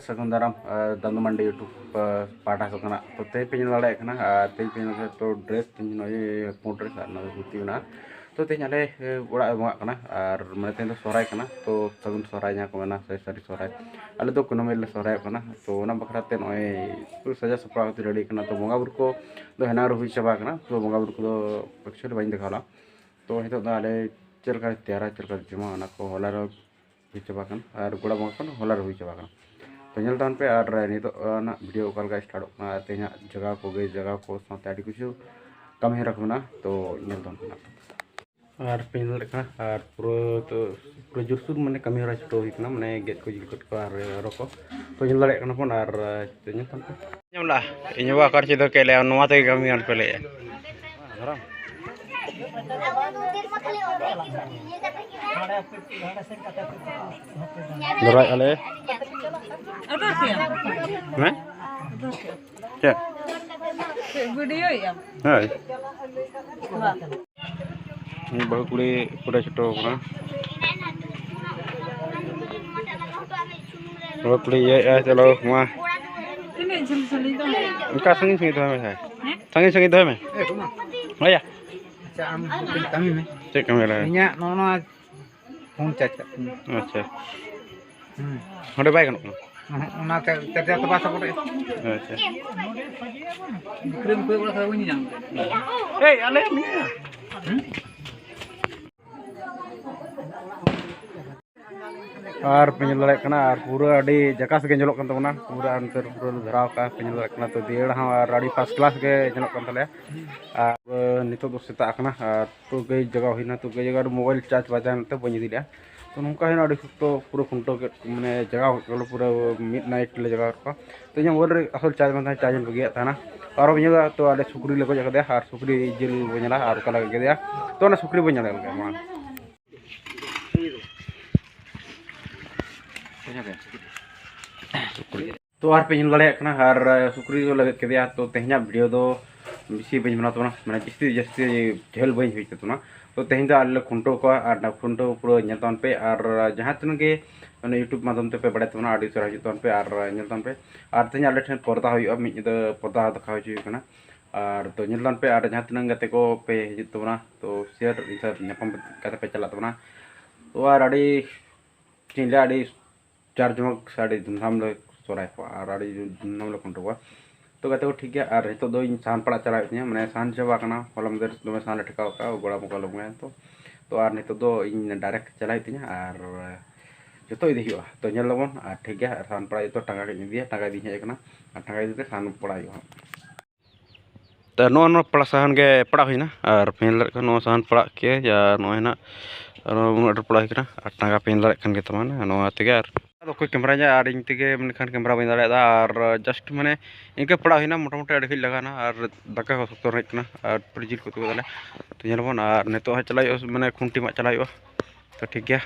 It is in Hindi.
सगुन दाराम दंदू मंडी यूट्यूब पाटा सकना तो ते पे दाड़े ते पे तो ड्रेस तीन पुंड ड्रेस धुती ना तो ते ओड़ा बंगा और मैं तेज सोराय तो सगुन सोराय जहाँ को मेना से सारी सोराय आले तो कुनमिल सोराय तो बखराते नए सजा सपड़ा रेडी तो बंगा बुर को हेना हुई चाबा तो बंगा बुर को एक्चुअली बी देखा तो हित आले चलका तैयारा चलका जमा को हलार हुई चाबा और गोड़ा बंगा हलार हुई चाबा तो नल तान पे और नितो वीडियो कल स्टार्ट तेना जगह को गई जगह को साथ आड़ी कुछ कमी रखना तो नल तान और पेन और पूरा तो पूरा जोरसोर मैंने कमी हरा छुटो होना मैंने गेट को जिल को और रको तो नल दाड़े कना फोन और नल तान पे ñamla iñu wa kar ci do kele no mate kami an pele haram Berai ale. Hah? Ya. Video ya. Hai. Ini baru kuli kuda ceto kana. Baru kuli ya chalo ma. Ini seli-seli tu. Ka sangi tu hai. Sangi tu hai. Oh ya. Kami में Cek kamera. इन्या नोनो फोन चाचा अच्छा होडे बाय कनो उना चाचा तो बासा पड़े अच्छा क्रीम कोई बड़ा खराब नहीं जान ए अले मिया और पेंजल दाड़े कना और पूरा अड़ी जकास के जलोक कन तबना पूरा अंतर पूरा धराव का पेंजल दाड़े कना तो देड़ हां और अड़ी फर्स्ट क्लास के जलोक कन तले और नितो दो सेता कना तो गई जगह होइना तो गई जगह मोबाइल चार्ज बाजान तो बनी दिला तो नोका हेना अड़ी तो पूरा खुंटो के माने जगह होलो पूरा मिड नाइट ले जगह को तो जे मोर असल चार्ज बंदा चार्ज बगिया थाना और बनिया तो आले सुकरी लेको जगह दे और सुकरी जिल बनिला और कला के दे तो ना सुकरी बनिला के मान तो और पे लड़े और सुकरी लगे के तो तेहना वीडियो दो बेसि बी बना तबना मैं जस्ती जस्ती झेल बी हुई तबना तो तेहन आले खुंटो को और खुंटो पूरा नलतान पे और जहाँ तीन के यूट्यूब माध्यम ते पे बड़ा तबना आड़ी सरा हिजन पे और नलतान पे और तेहन आले ठेन पर्दा हुई मिद पर्दा देखा हुई और तो नलतान पे और जहाँ तीन गते को पे हिजत तबना तो शेयर नापम पे चला तबना तो और आड़ी चिंला आड़ी चार जमक साड़ी धूमधाम ले सोराय को और आड़ी धूमधाम ले खुंटो को तो गते को ठीक है और हितो दो इन सान पड़ा चला मैंने सान चाबा कना होला मदर दमे सान ठेकाव का गोड़ा मुका लगे तो और नितो दो इन डायरेक्ट चला और जो इदी हुआ तो नल लबन और ठीक है सान पड़ा जो टांगा के इदी टांगा दी हेकना और टांगा दी सान पड़ा तो नो पड़ा सहन के पड़ा हुईना और पेन नो सहन पड़ा के या नो हेना उन पड़ा हुई और टांगा पेन लड़े खान के तमाना नो तेगे और कोई कैमरा और इन तेगे खान कैमरा बी दाड़ा और जस्ट माने इनके पड़ा हुईना मोटामुटी अड़ी लगाना और दाका को सत्तर हेकना और जिल को तुदाले तो नलबन और नितो चला माने खुंटी मा चला तो ठीक गया